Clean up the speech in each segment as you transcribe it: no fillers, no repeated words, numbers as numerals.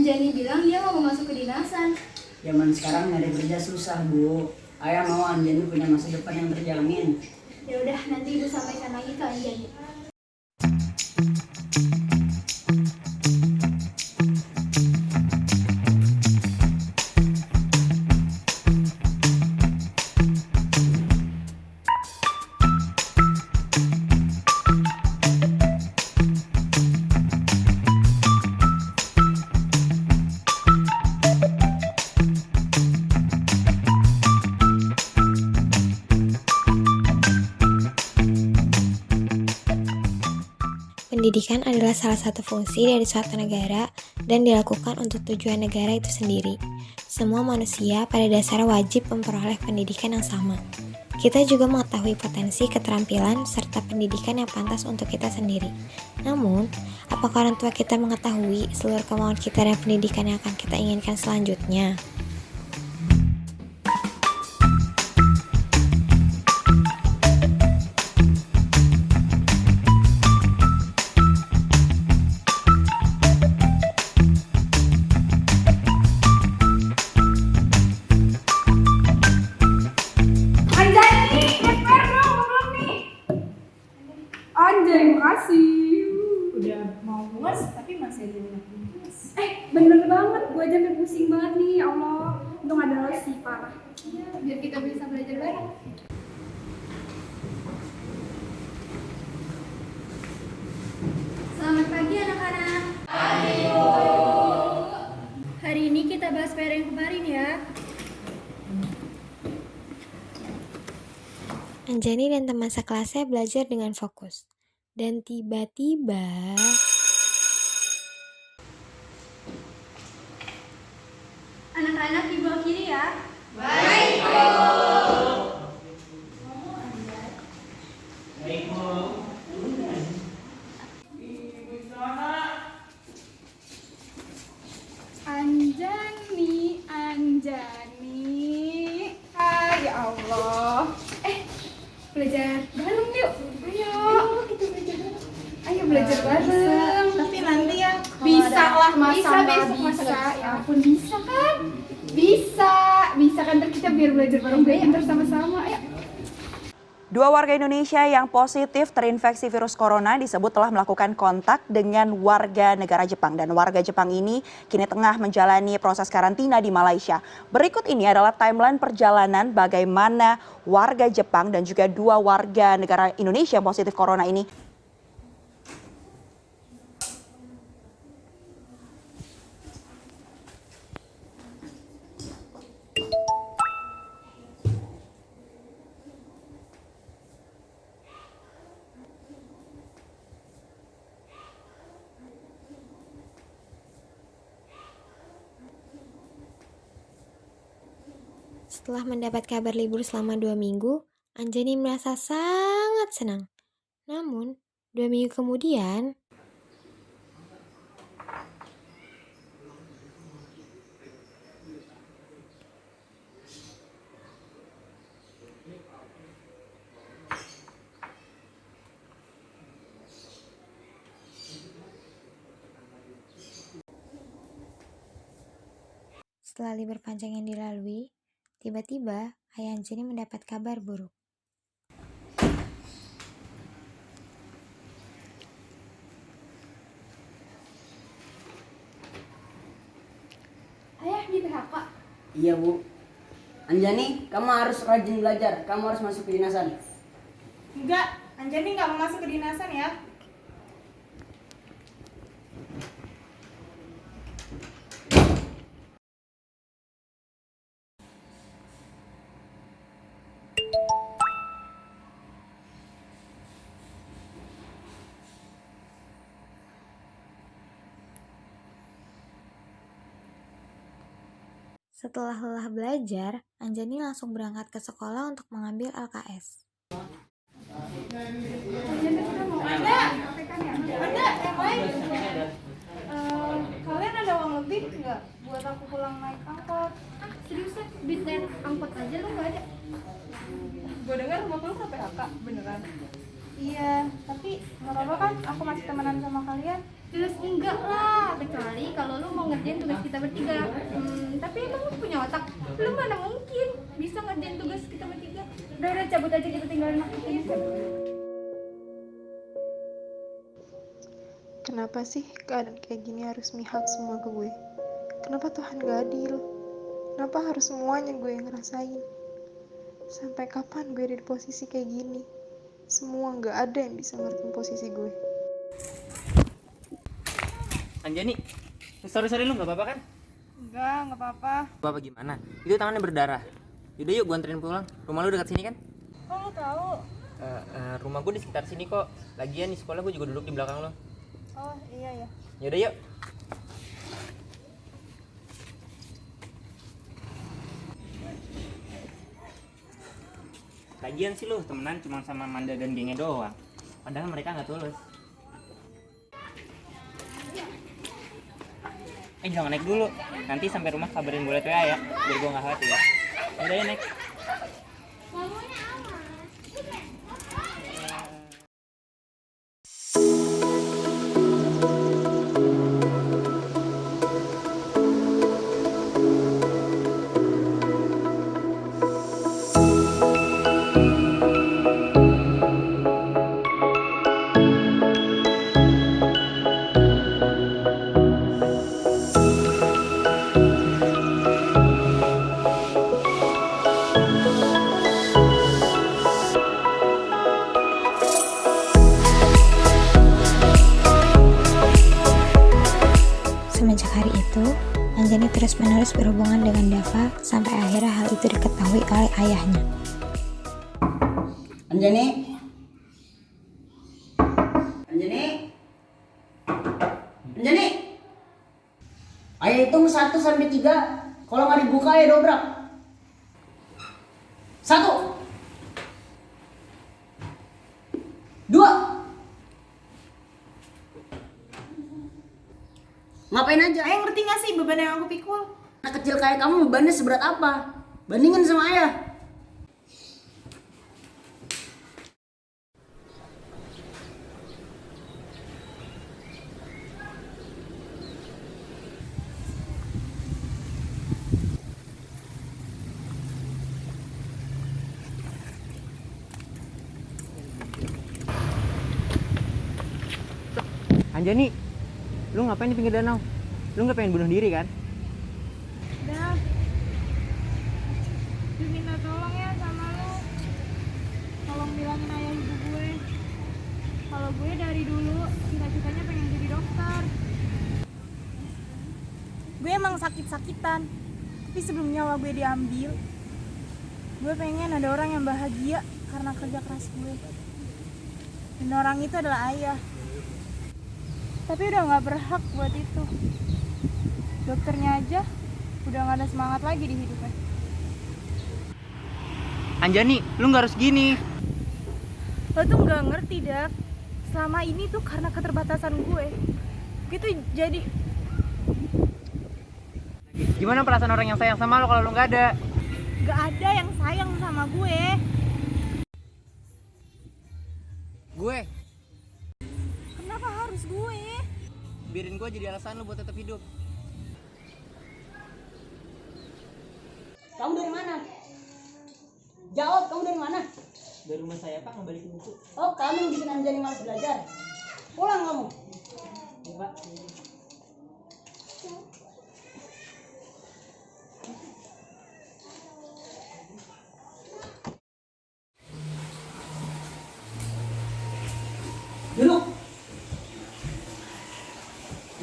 Anjani bilang dia mau masuk kedinasan. Zaman sekarang nyari kerja susah, Bu. Ayah mau Anjani punya masa depan yang terjamin. Ya udah, nanti ibu sampaikan lagi ke Anjani. Pendidikan adalah salah satu fungsi dari suatu negara dan dilakukan untuk tujuan negara itu sendiri. Semua manusia pada dasarnya wajib memperoleh pendidikan yang sama. Kita juga mengetahui potensi, keterampilan, serta pendidikan yang pantas untuk kita sendiri. Namun, apakah orang tua kita mengetahui seluruh kemauan kita dan pendidikan yang akan kita inginkan selanjutnya? Anjay, makasih. Udah mau puas tapi masih ada yang puas. Bener banget, gue aja sampai pusing banget nih, ya Allah. Untung ada lo sih, parah. Iya, biar kita bisa belajar bareng. Selamat pagi anak-anak. Ayo. Hari ini kita bahas PR yang kemarin ya. Anjani dan teman sekelasnya belajar dengan fokus. Dan tiba-tiba... Anak-anak di bawah kiri ya. Anjani. Ya Allah. Belajar bareng yuk. Ayo kita belajar bareng. Ayo belajar bareng. Tapi nanti ya Bisa lah, masa bisa nggak besok bisa? masa nggak bisa? Ya ampun, bisa kan? Bisa kan, ntar kita biar belajar bareng, biar pintar sama-sama. Ayo. Dua warga Indonesia yang positif terinfeksi virus corona disebut telah melakukan kontak dengan warga negara Jepang. Dan warga Jepang ini kini tengah menjalani proses karantina di Malaysia. Berikut ini adalah timeline perjalanan bagaimana warga Jepang dan juga dua warga negara Indonesia yang positif corona ini. Setelah mendapat kabar libur selama 2 minggu, Anjani merasa sangat senang. Namun, 2 minggu kemudian, setelah libur panjang yang dilalui, tiba-tiba ayah Anjani mendapat kabar buruk. Ayah di PHK. Iya, Bu. Anjani, kamu harus rajin belajar. Kamu harus masuk kedinasan. Enggak, Anjani nggak mau masuk kedinasan ya. Setelah lelah belajar, Anjani langsung berangkat ke sekolah untuk mengambil LKS. Kalian ada uang lebih nggak buat aku pulang naik angkot? Serius ya, duit naik angkot aja lu nggak ada. Gue dengar rumah lu ke PHK, beneran? Iya, tapi nggak apa-apa kan? Aku masih temenan sama kalian. Jelas enggak lah, kecuali kalau lu mau ngerjain tugas kita bertiga. Tapi emang lu punya otak? Lu mana mungkin bisa ngerjain tugas kita bertiga. Udah cabut aja, kita tinggalin aku ini. Kenapa sih keadaan kayak gini harus mihak semua ke gue? Kenapa Tuhan gak adil? Kenapa harus semuanya gue yang ngerasain? Sampai kapan gue ada di posisi kayak gini? Semua gak ada yang bisa ngertiin posisi gue. Anjani, sorry lu nggak apa-apa kan? Nggak apa-apa. Apa gimana? Itu tangannya berdarah. Yaudah yuk, gua anterin pulang. Rumah lu dekat sini kan? Kok lu tahu? Rumah gua di sekitar sini kok. Lagian di sekolah gua juga duduk di belakang lo. Oh iya ya. Yaudah yuk. Lagian sih lu temenan cuma sama Manda dan gengnya doang. Padahal mereka nggak tulus. Jangan naik dulu. Nanti sampai rumah kabarin gue lewat WA ya, biar gue nggak khawatir. Udah ya naik. Semenjak hari itu, Anjani terus-menerus berhubungan dengan Dava sampai akhirnya hal itu diketahui oleh ayahnya. Anjani? Anjani? Anjani? Ayo hitung 1 sampai 3. Kalau nggak dibuka ya dobrak. 1 2. Ngapain aja? Ayah ngerti gak sih beban yang aku pikul? Anak kecil kayak kamu bebannya seberat apa? Bandingin sama ayah. Anjani, lu ngapain di pinggir danau? Lu nggak pengen bunuh diri kan? Udah. Gue minta tolong ya sama lo. Tolong bilangin ayah ibu gue. Kalau gue dari dulu cita-citanya pengen jadi dokter. Gue emang sakit-sakitan. Tapi sebelum nyawa gue diambil, gue pengen ada orang yang bahagia karena kerja keras gue. Dan orang itu adalah ayah. Tapi udah gak berhak buat itu. Dokternya aja udah gak ada semangat lagi di hidupnya. Anjani, lu nggak harus gini. Lo tuh gak ngerti, Dak. Selama ini tuh karena keterbatasan gue tuh jadi... Gimana perasaan orang yang sayang sama lo kalau lu nggak ada? Gak ada yang sayang sama gue. Gue, Kenapa harus gue? biarin gue jadi alasan lu buat tetap hidup. Kamu dari mana? Jawab, kamu dari mana? Dari rumah saya Pak, ngebalikin buku. Oh, kamu yang bikin Anjani malas belajar. Pulang kamu. Ya, Pak. Duduk.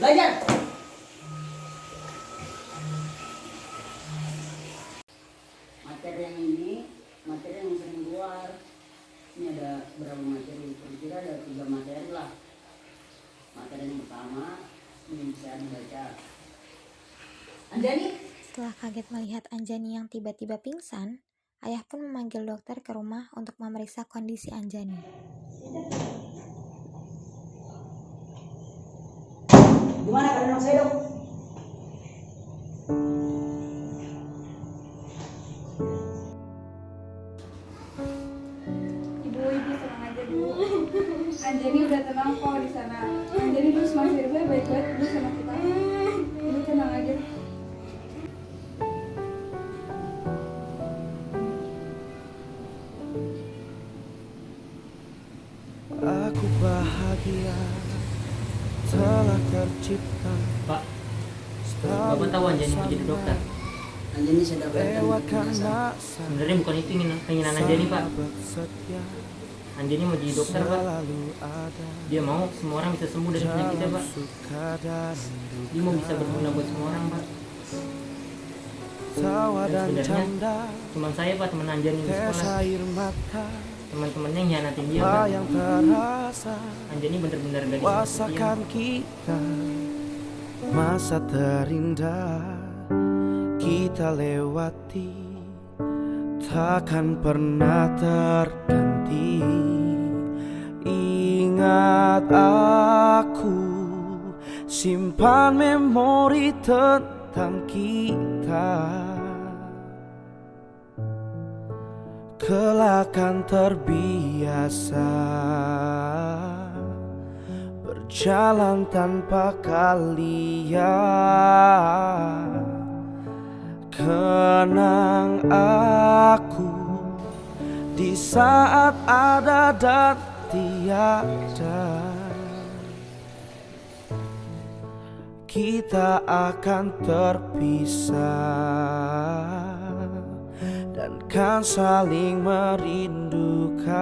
Belajar. Materi yang ini, materi yang sering keluar. Ini ada berapa materi? Kira-kira ada 3 materi lah. Materi yang pertama, ini bisa dibaca. Anjani? Setelah kaget melihat Anjani yang tiba-tiba pingsan, ayah pun memanggil dokter ke rumah untuk memeriksa kondisi Anjani. Gimana keadaan anak saya, Dok? Ibu tenang aja dulu. Mas Irbe baik banget dulu sama kita. Lu tenang aja. Aku bahagia telah tercipta. Pak, Bapak tahu Anjani mau jadi dokter? Anjani saya dapatkan Lewat penjelasan. karena Sebenarnya bukan itu keinginan Anjani, Pak. setia Anjani mau jadi dokter, Pak. selalu ada Dia mau semua orang bisa sembuh dari penyakitnya, Pak. suka dan Dia mau bisa berguna buat semua orang, Pak. tawa Dan dan sebenarnya canda Cuman saya, Pak, teman Anjani di tes sekolah. air mata Teman-temannya yang hianatin dia, apa Pak. yang terasa Anjani bener-bener gadis yang setia. rasakan kita masa terindah kita lewati takkan pernah terganti. Ingat aku simpan memori tentang kita, kelak akan terbiasa berjalan tanpa kalian. Kenang aku di saat ada dan tiada, kita akan terpisah dan kan saling merindukan.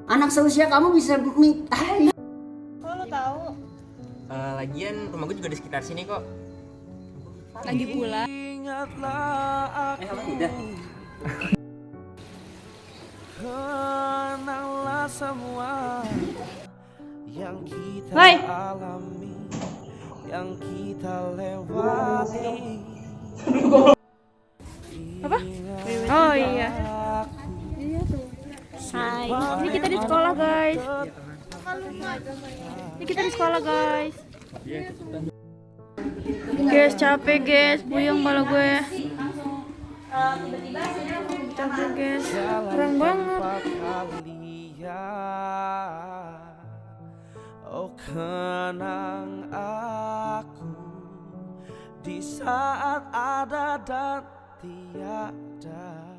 Anak seusia kamu bisa minta. Kok lo tahu? Lagian rumah gue juga di sekitar sini kok. Lagi pula. Ingatlah aku, udah. kenanglah semua yang kita Hai. alami, yang kita lewati. Apa? Oh iya. Hai. Ini kita di sekolah guys. Ini kita di sekolah guys. Guys capek guys, puyeng kepala gue. Capek guys, kurang banget. Oh kenang aku di saat ada dan tiada.